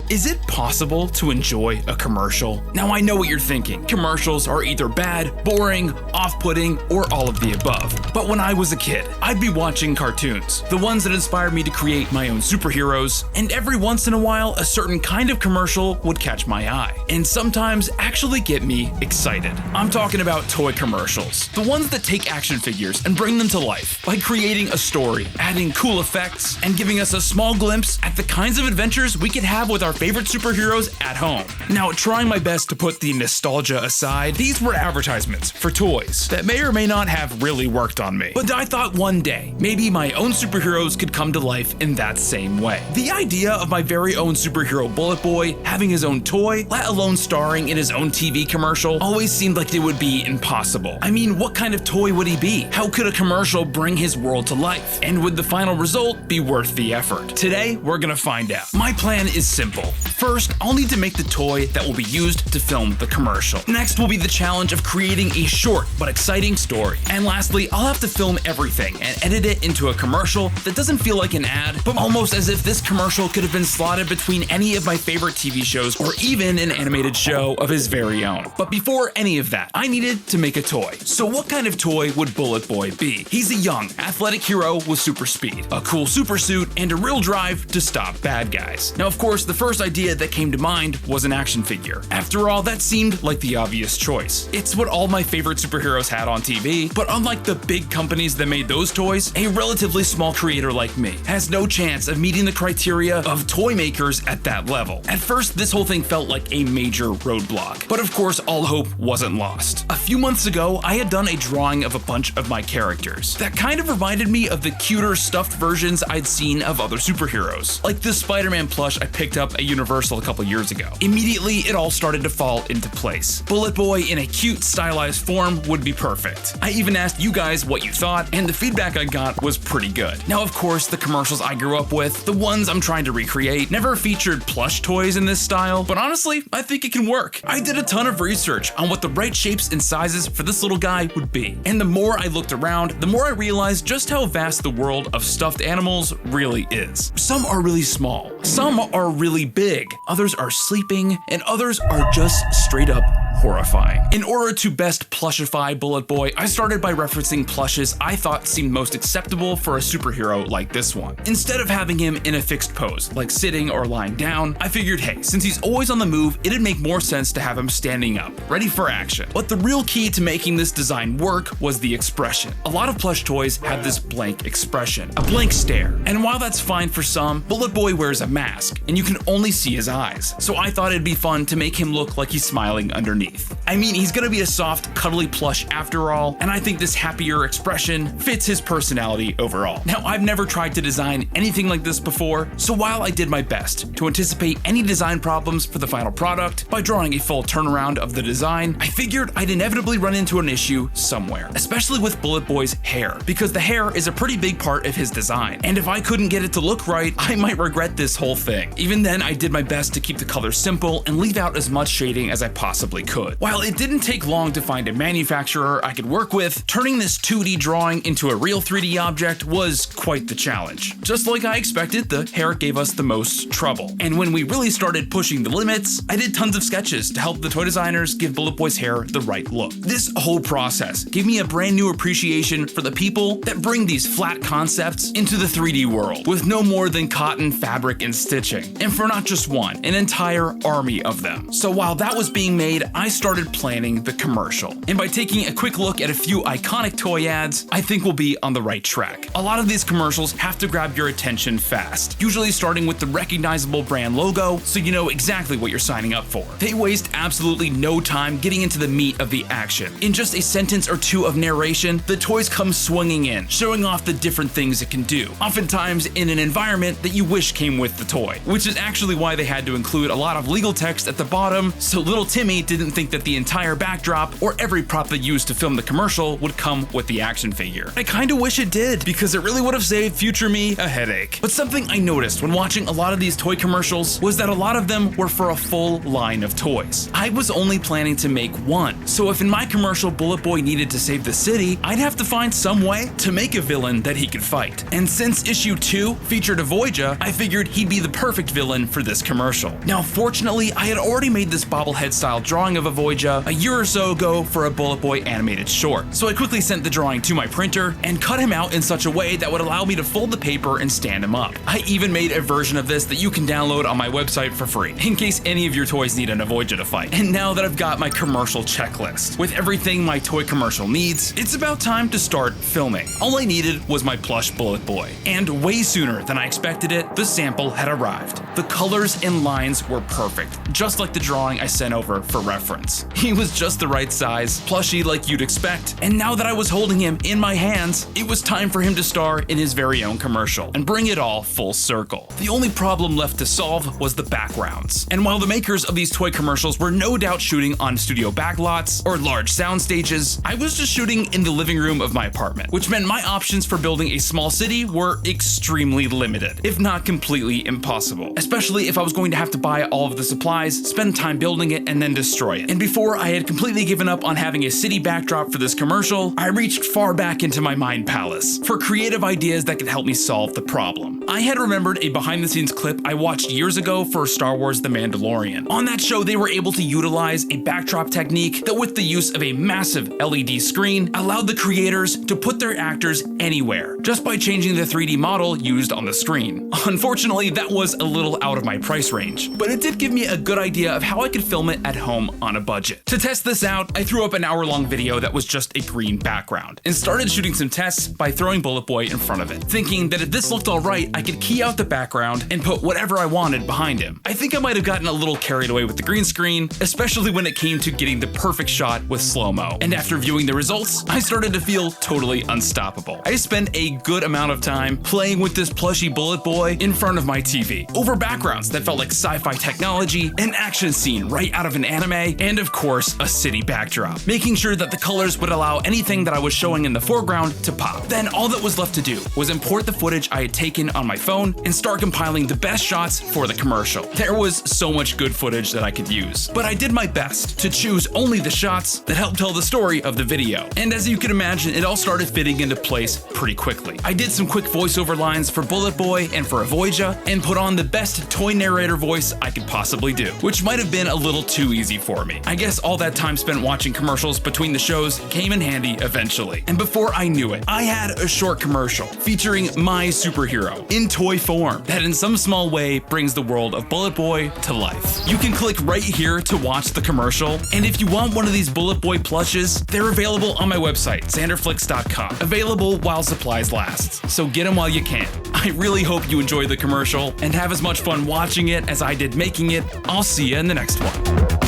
Is it possible to enjoy a commercial? Now I know what you're thinking. Commercials are either bad, boring, off-putting, or all of the above. But when I was a kid, I'd be watching cartoons, the ones that inspired me to create my own superheroes, and every once in a while, a certain kind of commercial would catch my eye, and sometimes actually get me excited. I'm talking about toy commercials, the ones that take action figures and bring them to life by creating a story, adding cool effects, and giving us a small glimpse at the kinds of adventures we could have with our favorite superheroes at home. Now, trying my best to put the nostalgia aside, these were advertisements for toys that may or may not have really worked on me. But I thought one day, maybe my own superheroes could come to life in that same way. The idea of my very own superhero Bullet Boy having his own toy, let alone starring in his own TV commercial, always seemed like it would be impossible. I mean, what kind of toy would he be? How could a commercial bring his world to life? And would the final result be worth the effort? Today, we're gonna find out. My plan is simple. First, I'll need to make the toy that will be used to film the commercial. Next will be the challenge of creating a short but exciting story. And lastly, I'll have to film everything and edit it into a commercial that doesn't feel like an ad, but almost as if this commercial could have been slotted between any of my favorite TV shows or even an animated show of his very own. But before any of that, I needed to make a toy. So what kind of toy would Bullet Boy be? He's a young, athletic hero with super speed, a cool super suit, and a real drive to stop bad guys. Now, of course, the first idea that came to mind was an action figure. After all, that seemed like the obvious choice. It's what all my favorite superheroes had on TV, but unlike the big companies that made those toys, a relatively small creator like me has no chance of meeting the criteria of toy makers at that level. At first, this whole thing felt like a major roadblock, but of course, all hope wasn't lost. A few months ago, I had done a drawing of a bunch of my characters that kind of reminded me of the cuter stuffed versions I'd seen of other superheroes, like this Spider-Man plush I picked up at Universal a couple years ago. Immediately, it all started to fall into place. Bullet Boy in a cute, stylized form would be perfect. I even asked you guys what you thought, and the feedback I got was pretty good. Now, of course, the commercials I grew up with, the ones I'm trying to recreate, never featured plush toys in this style, but honestly, I think it can work. I did a ton of research on what the right shapes and sizes for this little guy would be, and the more I looked around, the more I realized just how vast the world of stuffed animals really is. Some are really small, some are really big, others are sleeping, and others are just straight up horrifying. In order to best plushify Bullet Boy, I started by referencing plushes I thought seemed most acceptable for a superhero like this one. Instead of having him in a fixed pose, like sitting or lying down, I figured, hey, since he's always on the move, it'd make more sense to have him standing up, ready for action. But the real key to making this design work was the expression. A lot of plush toys have this blank expression, a blank stare. And while that's fine for some, Bullet Boy wears a mask, and you can only see his eyes. So I thought it'd be fun to make him look like he's smiling underneath. I mean, he's gonna be a soft, cuddly plush after all, and I think this happier expression fits his personality overall. Now, I've never tried to design anything like this before, so while I did my best to anticipate any design problems for the final product by drawing a full turnaround of the design, I figured I'd inevitably run into an issue somewhere, especially with Bullet Boy's hair, because the hair is a pretty big part of his design, and if I couldn't get it to look right, I might regret this whole thing. Even then, I did my best to keep the colors simple and leave out as much shading as I possibly could. While it didn't take long to find a manufacturer I could work with, turning this 2D drawing into a real 3D object was quite the challenge. Just like I expected, the hair gave us the most trouble. And when we really started pushing the limits, I did tons of sketches to help the toy designers give Bullet Boy's hair the right look. This whole process gave me a brand new appreciation for the people that bring these flat concepts into the 3D world, with no more than cotton, fabric, and stitching. And for not just one, an entire army of them. So while that was being made, I started planning the commercial. And by taking a quick look at a few iconic toy ads, I think we'll be on the right track. A lot of these commercials have to grab your attention fast, usually starting with the recognizable brand logo so you know exactly what you're signing up for. They waste absolutely no time getting into the meat of the action. In just a sentence or two of narration, the toys come swinging in, showing off the different things it can do, oftentimes in an environment that you wish came with the toy, which is actually why they had to include a lot of legal text at the bottom so little Timmy didn't think think that the entire backdrop or every prop they used to film the commercial would come with the action figure. I kinda wish it did, because it really would have saved future me a headache. But something I noticed when watching a lot of these toy commercials was that a lot of them were for a full line of toys. I was only planning to make one, so if in my commercial Bullet Boy needed to save the city, I'd have to find some way to make a villain that he could fight. And since issue 2 featured a Voyager, I figured he'd be the perfect villain for this commercial. Now fortunately, I had already made this bobblehead style drawing of a Voyager a year or so ago for a Bullet Boy animated short, so I quickly sent the drawing to my printer and cut him out in such a way that would allow me to fold the paper and stand him up. I even made a version of this that you can download on my website for free, in case any of your toys need an Voyager to fight. And now that I've got my commercial checklist, with everything my toy commercial needs, it's about time to start filming. All I needed was my plush Bullet Boy, and way sooner than I expected it, the sample had arrived. The colors and lines were perfect, just like the drawing I sent over for reference. He was just the right size, plushy like you'd expect, and now that I was holding him in my hands, it was time for him to star in his very own commercial and bring it all full circle. The only problem left to solve was the backgrounds. And while the makers of these toy commercials were no doubt shooting on studio backlots or large sound stages, I was just shooting in the living room of my apartment, which meant my options for building a small city were extremely limited, if not completely impossible, especially if I was going to have to buy all of the supplies, spend time building it, and then destroy it. And before I had completely given up on having a city backdrop for this commercial, I reached far back into my mind palace for creative ideas that could help me solve the problem. I had remembered a behind-the-scenes clip I watched years ago for Star Wars The Mandalorian. On that show, they were able to utilize a backdrop technique that, with the use of a massive LED screen, allowed the creators to put their actors anywhere, just by changing the 3D model used on the screen. Unfortunately, that was a little out of my price range, but it did give me a good idea of how I could film it at home on a budget. To test this out, I threw up an hour-long video that was just a green background, and started shooting some tests by throwing Bullet Boy in front of it, thinking that if this looked alright, I could key out the background and put whatever I wanted behind him. I think I might have gotten a little carried away with the green screen, especially when it came to getting the perfect shot with slow-mo. And after viewing the results, I started to feel totally unstoppable. I spent a good amount of time playing with this plushy Bullet Boy in front of my TV, over backgrounds that felt like sci-fi technology, an action scene right out of an anime, and of course, a city backdrop, making sure that the colors would allow anything that I was showing in the foreground to pop. Then all that was left to do was import the footage I had taken on my phone and start compiling the best shots for the commercial. There was so much good footage that I could use, but I did my best to choose only the shots that helped tell the story of the video. And as you can imagine, it all started fitting into place pretty quickly. I did some quick voiceover lines for Bullet Boy and for a Voyager, and put on the best toy narrator voice I could possibly do, which might have been a little too easy for me. I guess all that time spent watching commercials between the shows came in handy eventually. And before I knew it, I had a short commercial featuring my superhero in toy form that in some small way brings the world of Bullet Boy to life. You can click right here to watch the commercial, and if you want one of these Bullet Boy plushes, they're available on my website, XanderFlicks.com, available while supplies last, so get them while you can. I really hope you enjoy the commercial and have as much fun watching it as I did making it. I'll see you in the next one.